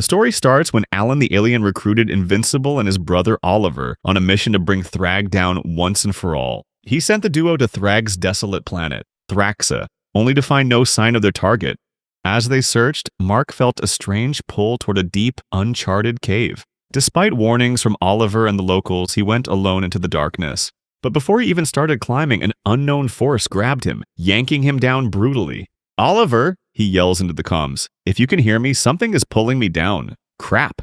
The story starts when Alan the alien recruited Invincible and his brother Oliver on a mission to bring Thrag down once and for all. He sent the duo to Thrag's desolate planet, Thraxa, only to find no sign of their target. As they searched, Mark felt a strange pull toward a deep, uncharted cave. Despite warnings from Oliver and the locals, he went alone into the darkness. But before he even started climbing, an unknown force grabbed him, yanking him down brutally. "Oliver," he yells into the comms, "if you can hear me, something is pulling me down. Crap."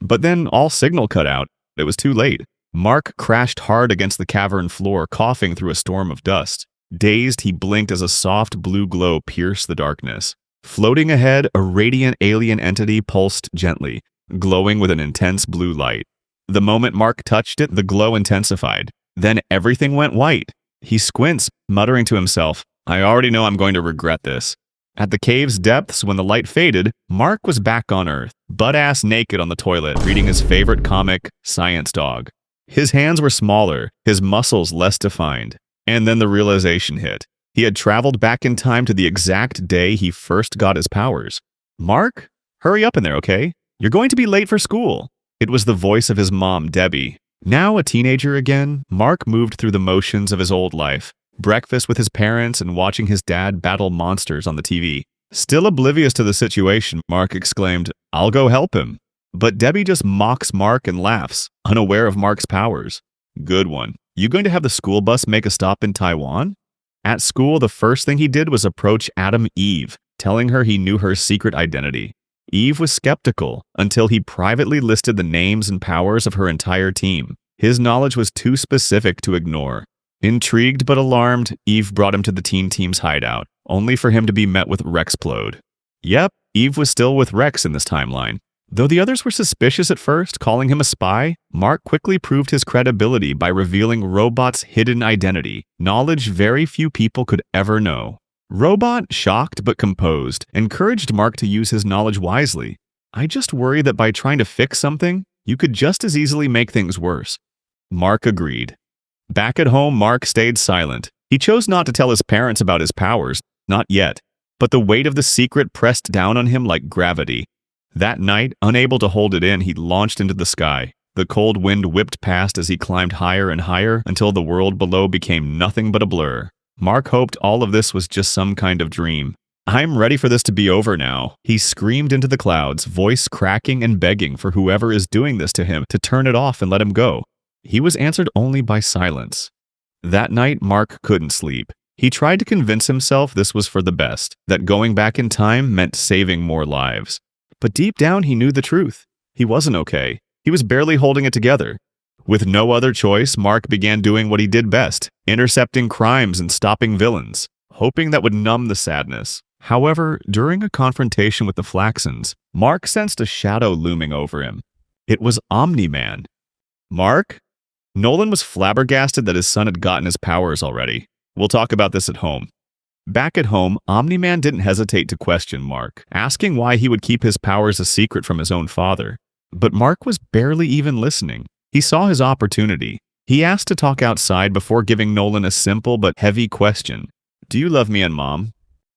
But then all signal cut out. It was too late. Mark crashed hard against the cavern floor, coughing through a storm of dust. Dazed, he blinked as a soft blue glow pierced the darkness. Floating ahead, a radiant alien entity pulsed gently, glowing with an intense blue light. The moment Mark touched it, the glow intensified. Then everything went white. He squints, muttering to himself, "I already know I'm going to regret this." At the cave's depths, when the light faded, Mark was back on Earth, butt-ass naked on the toilet, reading his favorite comic, Science Dog. His hands were smaller, his muscles less defined. And then the realization hit. He had traveled back in time to the exact day he first got his powers. "Mark, hurry up in there, okay? You're going to be late for school." It was the voice of his mom, Debbie. Now a teenager again, Mark moved through the motions of his old life. Breakfast with his parents and watching his dad battle monsters on the TV. Still oblivious to the situation, Mark exclaimed, "I'll go help him." But Debbie just mocks Mark and laughs, unaware of Mark's powers. "Good one. You going to have the school bus make a stop in Taiwan?" At school, the first thing he did was approach Adam Eve, telling her he knew her secret identity. Eve was skeptical until he privately listed the names and powers of her entire team. His knowledge was too specific to ignore. Intrigued but alarmed, Eve brought him to the teen team's hideout, only for him to be met with Rexplode. Yep, Eve was still with Rex in this timeline. Though the others were suspicious at first, calling him a spy, Mark quickly proved his credibility by revealing Robot's hidden identity, knowledge very few people could ever know. Robot, shocked but composed, encouraged Mark to use his knowledge wisely. "I just worry that by trying to fix something, you could just as easily make things worse." Mark agreed. Back at home, Mark stayed silent. He chose not to tell his parents about his powers, not yet. But the weight of the secret pressed down on him like gravity. That night, unable to hold it in, he launched into the sky. The cold wind whipped past as he climbed higher and higher until the world below became nothing but a blur. Mark hoped all of this was just some kind of dream. "I'm ready for this to be over now," he screamed into the clouds, voice cracking and begging for whoever is doing this to him to turn it off and let him go. He was answered only by silence. That night, Mark couldn't sleep. He tried to convince himself this was for the best, that going back in time meant saving more lives. But deep down, he knew the truth. He wasn't okay. He was barely holding it together. With no other choice, Mark began doing what he did best, intercepting crimes and stopping villains, hoping that would numb the sadness. However, during a confrontation with the Flaxons, Mark sensed a shadow looming over him. It was Omni-Man. "Mark?" Nolan was flabbergasted that his son had gotten his powers already. "We'll talk about this at home." Back at home, Omni-Man didn't hesitate to question Mark, asking why he would keep his powers a secret from his own father. But Mark was barely even listening. He saw his opportunity. He asked to talk outside before giving Nolan a simple but heavy question. "Do you love me and Mom?"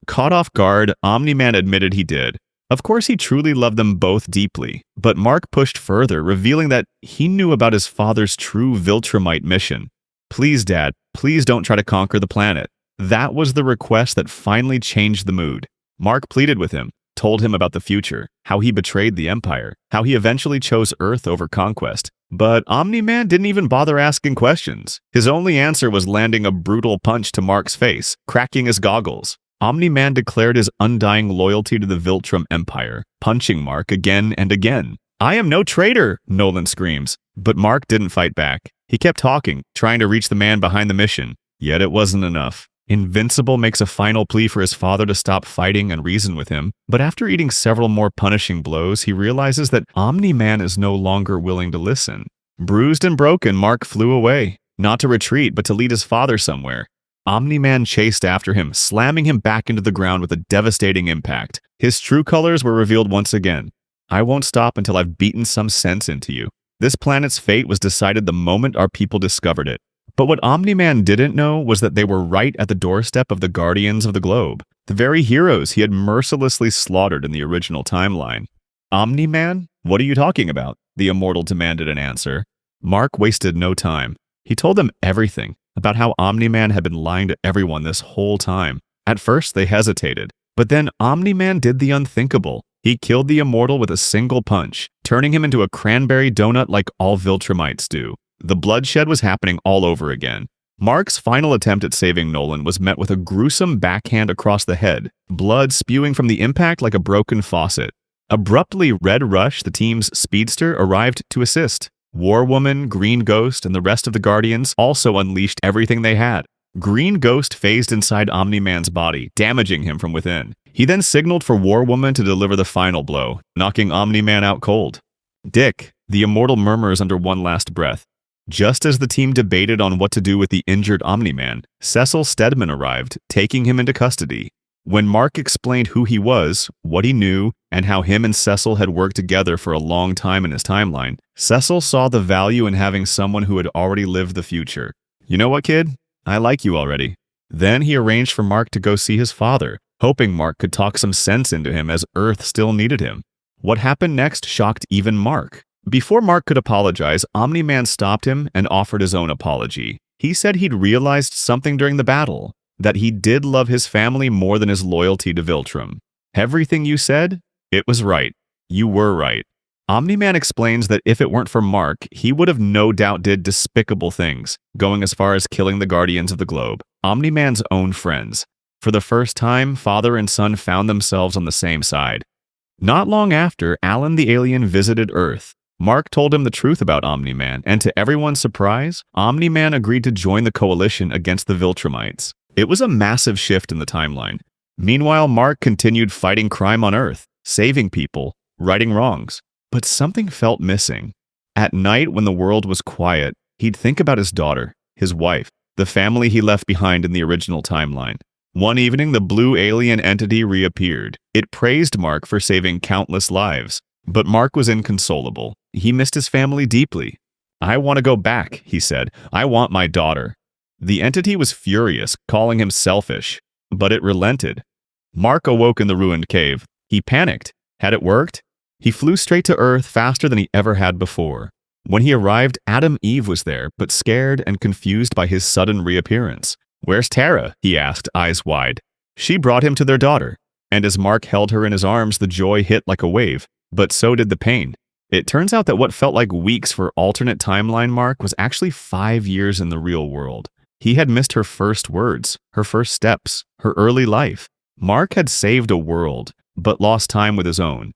Caught off guard, Omni-Man admitted he did. Of course, he truly loved them both deeply, but Mark pushed further, revealing that he knew about his father's true Viltrumite mission. "Please, Dad, please don't try to conquer the planet." That was the request that finally changed the mood. Mark pleaded with him, told him about the future, how he betrayed the Empire, how he eventually chose Earth over conquest. But Omni-Man didn't even bother asking questions. His only answer was landing a brutal punch to Mark's face, cracking his goggles. Omni-Man declared his undying loyalty to the Viltrum Empire, punching Mark again and again. "I am no traitor," Nolan screams. But Mark didn't fight back. He kept talking, trying to reach the man behind the mission. Yet it wasn't enough. Invincible makes a final plea for his father to stop fighting and reason with him, but after eating several more punishing blows, he realizes that Omni-Man is no longer willing to listen. Bruised and broken, Mark flew away, not to retreat, but to lead his father somewhere. Omni-Man chased after him, slamming him back into the ground with a devastating impact. His true colors were revealed once again. "I won't stop until I've beaten some sense into you." This planet's fate was decided the moment our people discovered it. But what Omni-Man didn't know was that they were right at the doorstep of the Guardians of the Globe, the very heroes he had mercilessly slaughtered in the original timeline. Omni-Man? What are you talking about? The immortal demanded an answer. Mark wasted no time. He told them everything about how Omni-Man had been lying to everyone this whole time. At first, they hesitated, but then Omni-Man did the unthinkable. He killed the immortal with a single punch, turning him into a cranberry donut like all Viltrumites do. The bloodshed was happening all over again. Mark's final attempt at saving Nolan was met with a gruesome backhand across the head, blood spewing from the impact like a broken faucet. Abruptly, Red Rush, the team's speedster, arrived to assist. War Woman, Green Ghost, and the rest of the Guardians also unleashed everything they had. Green Ghost phased inside Omni-Man's body, damaging him from within. He then signaled for War Woman to deliver the final blow, knocking Omni-Man out cold. Dick, the immortal murmurs under one last breath. Just as the team debated on what to do with the injured Omni-Man, Cecil Stedman arrived, taking him into custody. When Mark explained who he was, what he knew, and how him and Cecil had worked together for a long time in his timeline, Cecil saw the value in having someone who had already lived the future. You know what, kid? I like you already. Then he arranged for Mark to go see his father, hoping Mark could talk some sense into him as Earth still needed him. What happened next shocked even Mark. Before Mark could apologize, Omni-Man stopped him and offered his own apology. He said he'd realized something during the battle, that he did love his family more than his loyalty to Viltrum. Everything you said? It was right. You were right. Omni-Man explains that if it weren't for Mark, he would have no doubt did despicable things, going as far as killing the Guardians of the Globe, Omni-Man's own friends. For the first time, father and son found themselves on the same side. Not long after, Alan the alien visited Earth. Mark told him the truth about Omni-Man, and to everyone's surprise, Omni-Man agreed to join the coalition against the Viltrumites. It was a massive shift in the timeline. Meanwhile, Mark continued fighting crime on Earth, saving people, righting wrongs. But something felt missing. At night, when the world was quiet, he'd think about his daughter, his wife, the family he left behind in the original timeline. One evening, the blue alien entity reappeared. It praised Mark for saving countless lives. But Mark was inconsolable. He missed his family deeply. "I want to go back," he said. "I want my daughter." The entity was furious, calling him selfish, but it relented. Mark awoke in the ruined cave. He panicked. Had it worked? He flew straight to Earth faster than he ever had before. When he arrived, Adam Eve was there, but scared and confused by his sudden reappearance. "Where's Tara?" he asked, eyes wide. She brought him to their daughter, and as Mark held her in his arms, the joy hit like a wave, but so did the pain. It turns out that what felt like weeks for alternate timeline Mark was actually 5 years in the real world. He had missed her first words, her first steps, her early life. Mark had saved a world, but lost time with his own.